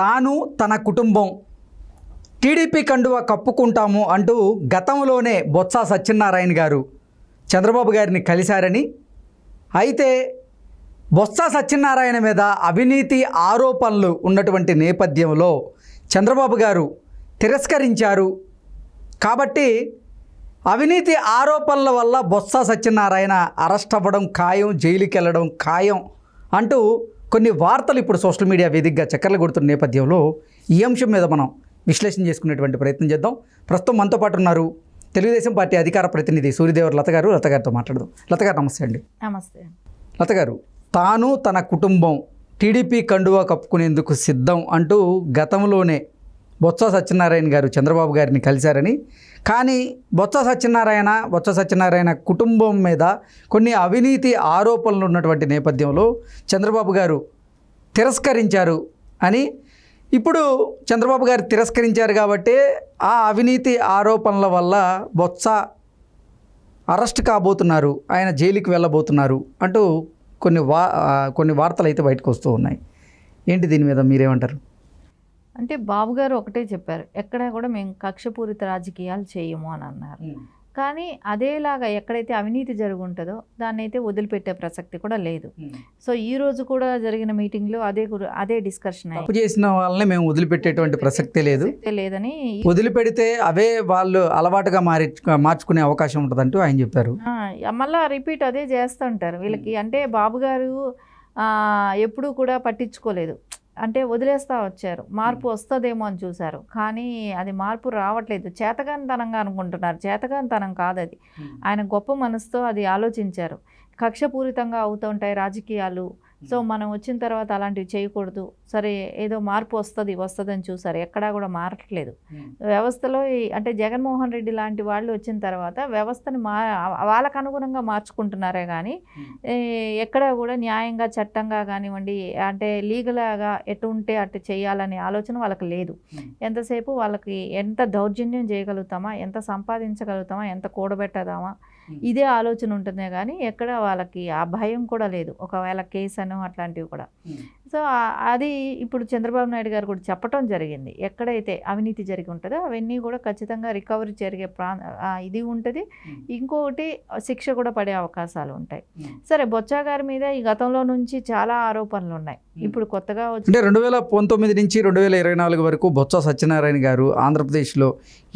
తాను తన కుటుంబం టీడీపీ కండువా కప్పుకుంటాము అంటూ గతంలోనే బొత్స సత్యనారాయణ గారు చంద్రబాబు గారిని కలిశారని, అయితే బొత్స సత్యనారాయణ మీద అవినీతి ఆరోపణలు ఉన్నటువంటి నేపథ్యంలో చంద్రబాబు గారు తిరస్కరించారు కాబట్టి అవినీతి ఆరోపణల వల్ల బొత్స సత్యనారాయణ అరెస్ట్ అవ్వడం ఖాయం, జైలుకి వెళ్ళడం ఖాయం అంటూ కొన్ని వార్తలు ఇప్పుడు సోషల్ మీడియా వేదికగా చక్కర్లు కొడుతున్న నేపథ్యంలో ఈ అంశం మీద మనం విశ్లేషణ చేసుకునేటువంటి ప్రయత్నం చేద్దాం. ప్రస్తుతం మనతో పాటు ఉన్నారు తెలుగుదేశం పార్టీ అధికార ప్రతినిధి సూర్యదేవర్ లత గారు. లత గారితో మాట్లాడదాం. లత గారు నమస్తే అండి. నమస్తే. లత గారు, తాను తన కుటుంబం టీడీపీ కండువా కప్పుకునేందుకు సిద్ధం అంటూ గతంలోనే బొత్స సత్యనారాయణ గారు చంద్రబాబు గారిని కలిశారని, కానీ బొత్స సత్యనారాయణ కుటుంబం మీద కొన్ని అవినీతి ఆరోపణలు ఉన్నటువంటి నేపథ్యంలో చంద్రబాబు గారు తిరస్కరించారు అని, ఇప్పుడు చంద్రబాబు గారు తిరస్కరించారు కాబట్టి ఆ అవినీతి ఆరోపణల వల్ల బొత్స అరెస్ట్ కాబోతున్నారు, ఆయన జైలుకి వెళ్ళబోతున్నారు అంటూ కొన్ని వార్తలు అయితే బయటకు వస్తూ ఉన్నాయి. ఏంటి దీని మీద మీరేమంటారు? అంటే బాబు గారు ఒకటే చెప్పారు, ఎక్కడ కూడా మేము కక్షపూరిత రాజకీయాలు చేయము అని అన్నారు. కానీ అదేలాగా ఎక్కడైతే అవినీతి జరుగుంటుందో దాన్ని అయితే వదిలిపెట్టే ప్రసక్తి కూడా లేదు. సో ఈ రోజు కూడా జరిగిన మీటింగ్లో అదే డిస్కషన్ తప్పు చేసిన వాళ్ళని మేము వదిలిపెట్టేటువంటి ప్రసక్తే లేదని, వదిలిపెడితే అవే వాళ్ళు అలవాటుగా మార్చుకునే అవకాశం ఉంటుందంటూ ఆయన చెప్పారు. మళ్ళీ రిపీట్ అదే చేస్తుంటారు వీళ్ళకి. అంటే బాబు గారు ఎప్పుడూ కూడా పట్టించుకోలేదు, అంటే వదిలేస్తూ వచ్చారు. మార్పు వస్తుందేమో అని చూశారు, కానీ అది మార్పు రావట్లేదు. చేతగానితనంగా అనుకుంటున్నారు, చేతగానితనం కాదు అది. ఆయన గొప్ప మనసుతో అది ఆలోచించారు. కక్షపూరితంగా అవుతుంటాయి రాజకీయాలు, సో మనం వచ్చిన తర్వాత అలాంటివి చేయకూడదు. సరే ఏదో మార్పు వస్తుందని చూసారు, ఎక్కడా కూడా మారట్లేదు వ్యవస్థలో. అంటే జగన్మోహన్ రెడ్డి లాంటి వాళ్ళు వచ్చిన తర్వాత వ్యవస్థని వాళ్ళకు అనుగుణంగా మార్చుకుంటున్నారే కానీ ఎక్కడా కూడా న్యాయంగా, చట్టంగా కానివ్వండి, అంటే లీగల్గా ఎటు ఉంటే అటు చేయాలనే ఆలోచన వాళ్ళకి లేదు. ఎంతసేపు వాళ్ళకి ఎంత దౌర్జన్యం చేయగలుగుతామా, ఎంత సంపాదించగలుగుతామా, ఎంత కూడబెట్టదామా, ఇదే ఆలోచన ఉంటుందే కానీ ఎక్కడ వాళ్ళకి ఆ భయం కూడా లేదు, ఒకవేళ కేసు అనో అట్లాంటివి కూడా. సో అది ఇప్పుడు చంద్రబాబు నాయుడు గారు కూడా చెప్పడం జరిగింది, ఎక్కడైతే అవినీతి జరిగి ఉంటుందో అవన్నీ కూడా ఖచ్చితంగా రికవరీ జరిగే ఇది ఉంటుంది. ఇంకొకటి శిక్ష కూడా పడే అవకాశాలు ఉంటాయి. సరే, బొత్స గారి మీద ఈ గతంలో నుంచి చాలా ఆరోపణలు ఉన్నాయి. ఇప్పుడు కొత్తగా అంటే 2019 నుంచి 2024 వరకు బొత్స సత్యనారాయణ గారు ఆంధ్రప్రదేశ్లో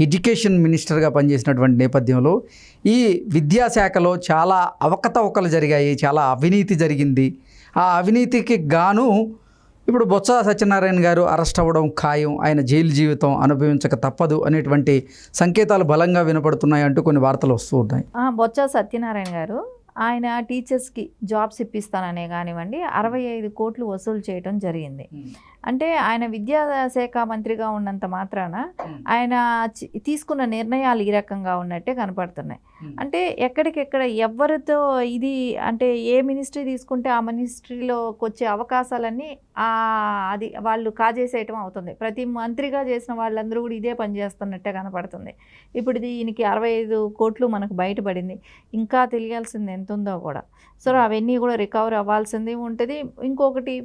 ఎడ్యుకేషన్ మినిస్టర్గా పనిచేసినటువంటి నేపథ్యంలో ఈ విద్యాశాఖలో చాలా అవకతవకలు జరిగాయి, చాలా అవినీతి జరిగింది. ఆ అవినీతికి గాను ఇప్పుడు బొత్స సత్యనారాయణ గారు అరెస్ట్ అవ్వడం ఖాయం, ఆయన జైలు జీవితం అనుభవించక తప్పదు అనేటువంటి సంకేతాలు బలంగా వినపడుతున్నాయి అంటూ కొన్ని వార్తలు వస్తూ ఉన్నాయి. బొత్స సత్యనారాయణ గారు ఆయన టీచర్స్కి జాబ్స్ ఇప్పిస్తాననే కానివ్వండి 65 కోట్లు వసూలు చేయడం జరిగింది. అంటే ఆయన విద్యాశాఖ మంత్రిగా ఉన్నంత మాత్రాన ఆయన తీసుకున్న నిర్ణయాలు ఈ రకంగా ఉన్నట్టే కనపడుతున్నాయి. అంటే ఎక్కడికెక్కడ ఎవరితో ఇది, అంటే ఏ మినిస్ట్రీ తీసుకుంటే ఆ మినిస్ట్రీలోకి వచ్చే అవకాశాలన్నీ అది వాళ్ళు కాజేసేయటం అవుతుంది. ప్రతి మంత్రిగా చేసిన వాళ్ళందరూ కూడా ఇదే పని చేస్తున్నట్టే కనపడుతుంది. ఇప్పుడు ఈయనకి 65 కోట్లు మనకు బయటపడింది, ఇంకా తెలియాల్సింది ఎంత ఉందో కూడా. సో అవన్నీ కూడా రికవర్ అవ్వాల్సింది ఉంటుంది. ఇంకొకటి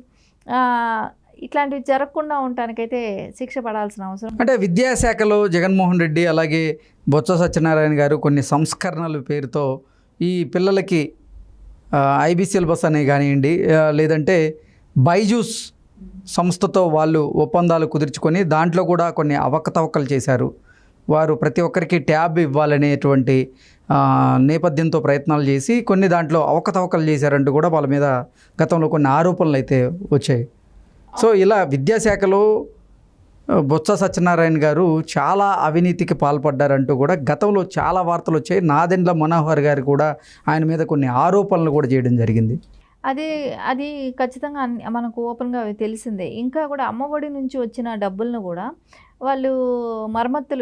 ఇట్లాంటివి జరగకుండా ఉండటానికైతే శిక్ష పడాల్సిన అవసరం. అంటే విద్యాశాఖలో జగన్మోహన్ రెడ్డి అలాగే బొత్స సత్యనారాయణ గారు కొన్ని సంస్కరణల పేరుతో ఈ పిల్లలకి ఐబీసీఎల్ బస్ అనే కానివ్వండి, లేదంటే బైజూస్ సంస్థతో వాళ్ళు ఒప్పందాలు కుదుర్చుకొని దాంట్లో కూడా కొన్ని అవకతవకలు చేశారు. వారు ప్రతి ఒక్కరికి ట్యాబ్ ఇవ్వాలనేటువంటి నేపథ్యంతో ప్రయత్నాలు చేసి కొన్ని దాంట్లో అవకతవకలు చేశారంటూ కూడా వాళ్ళ మీద గతంలో కొన్ని ఆరోపణలు అయితే వచ్చాయి. సో ఇలా విద్యాశాఖలో బొత్స సత్యనారాయణ గారు చాలా అవినీతికి పాల్పడ్డారంటూ కూడా గతంలో చాలా వార్తలు వచ్చాయి. నాదెండ్ల మనోహర్ గారు కూడా ఆయన మీద కొన్ని ఆరోపణలు కూడా చేయడం జరిగింది. అది ఖచ్చితంగా మనకు ఓపెన్గా తెలిసిందే. ఇంకా కూడా అమ్మఒడి నుంచి వచ్చిన డబ్బులను కూడా వాళ్ళు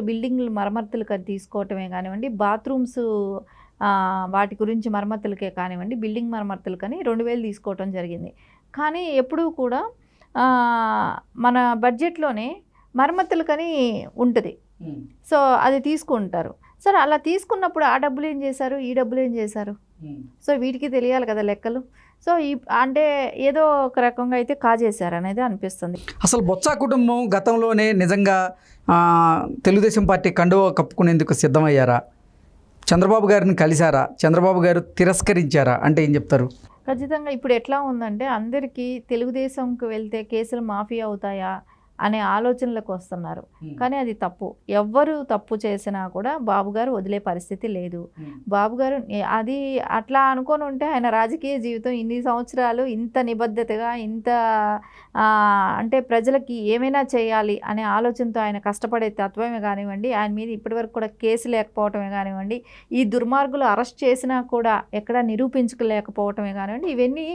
బిల్డింగ్లు మరమ్మతులకు తీసుకోవటమే కానివ్వండి, బాత్రూమ్స్ వాటి గురించి మరమ్మతులకే కానివ్వండి, బిల్డింగ్ మరమ్మతులకని 2000 తీసుకోవటం జరిగింది. కానీ ఎప్పుడూ కూడా మన బడ్జెట్లోనే మరమ్మతులకని ఉంటుంది, సో అది తీసుకుంటారు. సరే, అలా తీసుకున్నప్పుడు ఆ డబ్బులు ఏం చేశారు, ఈ డబ్బులు ఏం చేశారు, సో వీటికి తెలియాలి కదా లెక్కలు. సో ఈ అంటే ఏదో ఒక రకంగా అయితే కాజేశారు అనేది అనిపిస్తుంది. అసలు బొత్స కుటుంబం గతంలోనే నిజంగా ఆ, తెలుగుదేశం పార్టీ కండువా కప్పుకునేందుకు సిద్ధమయ్యారా? చంద్రబాబు గారిని కలిశారా? చంద్రబాబు గారు తిరస్కరించారా? అంటే ఏం చెప్తారు? ఖచ్చితంగా ఇప్పుడు ఎట్లా ఉందంటే అందరికీ తెలుగుదేశంకి వెళ్తే కేసులు మాఫీ అవుతాయా అనే ఆలోచనలకు వస్తున్నారు. కానీ అది తప్పు. ఎవ్వరు తప్పు చేసినా కూడా బాబు గారు వదిలే పరిస్థితి లేదు. బాబు గారు అది అట్లా అనుకొని ఉంటే ఆయన రాజకీయ జీవితం ఇన్ని సంవత్సరాలు ఇంత నిబద్ధతగా ఇంత అంటే ప్రజలకి ఏమైనా చేయాలి అనే ఆలోచనతో ఆయన కష్టపడే తత్వమే కానివ్వండి, ఆయన మీద ఇప్పటివరకు కూడా కేసు లేకపోవటమే కానివ్వండి, ఈ దుర్మార్గులు అరెస్ట్ చేసినా కూడా ఎక్కడ నిరూపించుకోలేకపోవటమే కానివ్వండి, ఇవన్నీ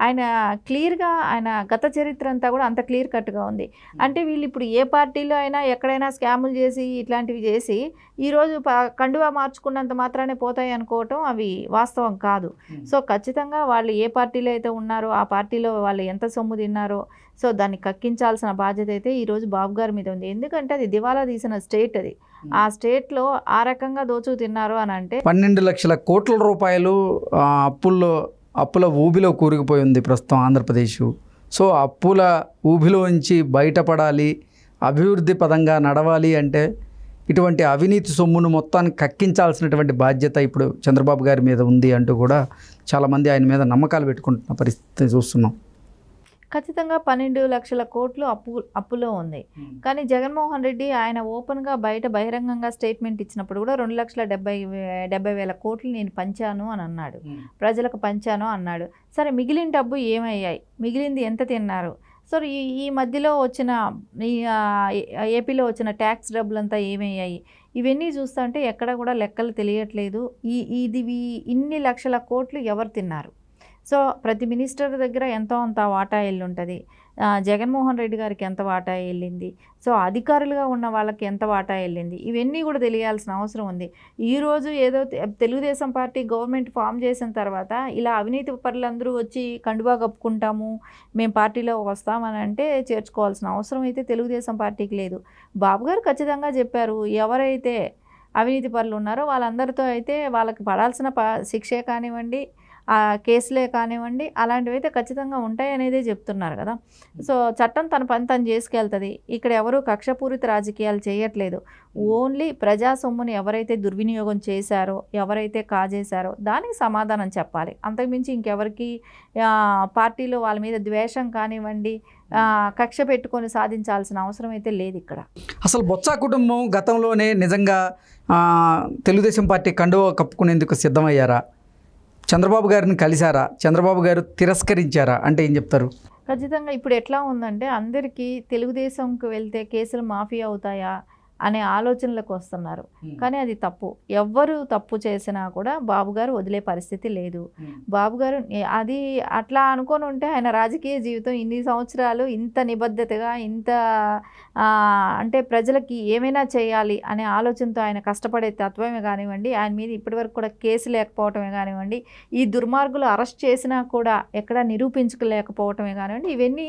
ఆయన క్లియర్గా ఆయన గత చరిత్ర అంతా కూడా అంత క్లియర్ కట్గా ఉంది. అంటే వీళ్ళు ఇప్పుడు ఏ పార్టీలో అయినా ఎక్కడైనా స్కాములు చేసి ఇట్లాంటివి చేసి ఈరోజు కండువా మార్చుకున్నంత మాత్రానే పోతాయి అనుకోవటం అవి వాస్తవం కాదు. సో ఖచ్చితంగా వాళ్ళు ఏ పార్టీలో అయితే ఉన్నారో ఆ పార్టీలో వాళ్ళు ఎంత సొమ్ము తిన్నారో సో దాన్ని కక్కించాల్సిన బాధ్యత అయితే ఈరోజు బాబు గారి మీద ఉంది. ఎందుకంటే అది దివాలా తీసిన స్టేట్, అది ఆ స్టేట్లో ఆ రకంగా దోచుకు తిన్నారు అని అంటే 12 లక్షల కోట్ల రూపాయలు అప్పుల ఊబిలో కూరుకుపోయి ఉంది ప్రస్తుతం ఆంధ్రప్రదేశ్. సో అప్పుల ఊబిలోంచి బయటపడాలి, అభివృద్ధి పదంగా నడవాలి అంటే ఇటువంటి అవినీతి సొమ్మును మొత్తాన్ని కక్కించాల్సినటువంటి బాధ్యత ఇప్పుడు చంద్రబాబు గారి మీద ఉంది అంటూ కూడా చాలామంది ఆయన మీద నమ్మకాలు పెట్టుకుంటున్న పరిస్థితి చూస్తున్నాం. ఖచ్చితంగా 12 లక్షల కోట్లు అప్పులో ఉంది. కానీ జగన్మోహన్ రెడ్డి ఆయన ఓపెన్గా బహిరంగంగా స్టేట్మెంట్ ఇచ్చినప్పుడు కూడా 2,70,000 కోట్లు నేను పంచాను అని అన్నాడు, ప్రజలకు పంచాను అన్నాడు. సరే మిగిలిన డబ్బు ఏమయ్యాయి, మిగిలింది ఎంత తిన్నారు? సో ఈ మధ్యలో వచ్చిన ఏపీలో వచ్చిన ట్యాక్స్ డబ్బులంతా ఏమయ్యాయి? ఇవన్నీ చూస్తుంటే ఎక్కడ కూడా లెక్కలు తెలియట్లేదు. ఇది ఇన్ని లక్షల కోట్లు ఎవరు తిన్నారు? సో ప్రతి మినిస్టర్ దగ్గర ఎంతో అంత వాటా వెళ్ళుంటుంది. జగన్మోహన్ రెడ్డి గారికి ఎంత వాటా వెళ్ళింది, సో అధికారులుగా ఉన్న వాళ్ళకి ఎంత వాటా వెళ్ళింది, ఇవన్నీ కూడా తెలియాల్సిన అవసరం ఉంది. ఈరోజు ఏదో తెలుగుదేశం పార్టీ గవర్నమెంట్ ఫామ్ చేసిన తర్వాత ఇలా అవినీతి పరులందరూ వచ్చి కండువా కప్పుకుంటాము, మేము పార్టీలో వస్తామని అంటే చేర్చుకోవాల్సిన అవసరం అయితే తెలుగుదేశం పార్టీకి లేదు. బాబు గారు ఖచ్చితంగా చెప్పారు, ఎవరైతే అవినీతి పరులు ఉన్నారో వాళ్ళందరితో అయితే వాళ్ళకి పడాల్సిన శిక్షే కానివ్వండి, ఆ కేసులే కానివ్వండి, అలాంటివి అయితే ఖచ్చితంగా ఉంటాయి అనేదే చెప్తున్నారు కదా. సో చట్టం తన పని తను చేసుకెళ్తుంది. ఇక్కడ ఎవరు కక్షపూరిత రాజకీయాలు చేయట్లేదు. ఓన్లీ ప్రజా సొమ్ముని ఎవరైతే దుర్వినియోగం చేశారో, ఎవరైతే కాజేశారో దానికి సమాధానం చెప్పాలి. అంతకుమించి ఇంకెవరికి పార్టీలో వాళ్ళ మీద ద్వేషం కానివ్వండి, కక్ష పెట్టుకొని సాధించాల్సిన అవసరం అయితే లేదు ఇక్కడ. అసలు బొత్స కుటుంబం గతంలోనే నిజంగా తెలుగుదేశం పార్టీ కండువా కప్పుకునేందుకు సిద్ధమయ్యారా? చంద్రబాబు గారిని కలిశారా? చంద్రబాబు గారు తిరస్కరించారా? అంటే ఏం చెప్తారు? ఖచ్చితంగా ఇప్పుడు ఎట్లా ఉందంటే అందరికీ తెలుగుదేశంకి వెళ్తే కేసులు మాఫీ అవుతాయా అనే ఆలోచనలకు వస్తున్నారు. కానీ అది తప్పు. ఎవ్వరు తప్పు చేసినా కూడా బాబు గారు వదిలే పరిస్థితి లేదు. బాబు గారు అది అట్లా అనుకొని ఉంటే ఆయన రాజకీయ జీవితం ఇన్ని సంవత్సరాలు ఇంత నిబద్ధతగా ఇంత అంటే ప్రజలకి ఏమైనా చేయాలి అనే ఆలోచనతో ఆయన కష్టపడే తత్వమే కానివ్వండి, ఆయన మీద ఇప్పటివరకు కూడా కేసు లేకపోవటమే కానివ్వండి, ఈ దుర్మార్గులు అరెస్ట్ చేసినా కూడా ఎక్కడ నిరూపించుకోలేకపోవటమే కానివ్వండి, ఇవన్నీ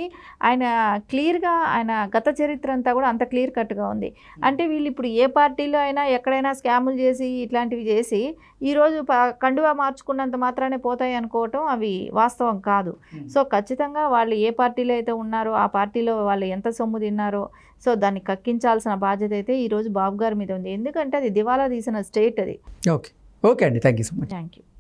ఆయన క్లియర్గా ఆయన గత చరిత్ర అంతా కూడా అంత క్లియర్ కట్గా ఉంది. అంటే వీళ్ళు ఇప్పుడు ఏ పార్టీలో అయినా ఎక్కడైనా స్కాములు చేసి ఇట్లాంటివి చేసి ఈరోజు కండువా మార్చుకున్నంత మాత్రానే పోతాయి అనుకోవటం అవి వాస్తవం కాదు. సో ఖచ్చితంగా వాళ్ళు ఏ పార్టీలో అయితే ఉన్నారో ఆ పార్టీలో వాళ్ళు ఎంత సొమ్ము తిన్నారో సో దాన్ని కక్కించాల్సిన బాధ్యత అయితే ఈరోజు బాబు గారి మీద ఉంది. ఎందుకంటే అది దివాలా తీసిన స్టేట్, అది. ఓకే అండి, thank you so much. Thank you.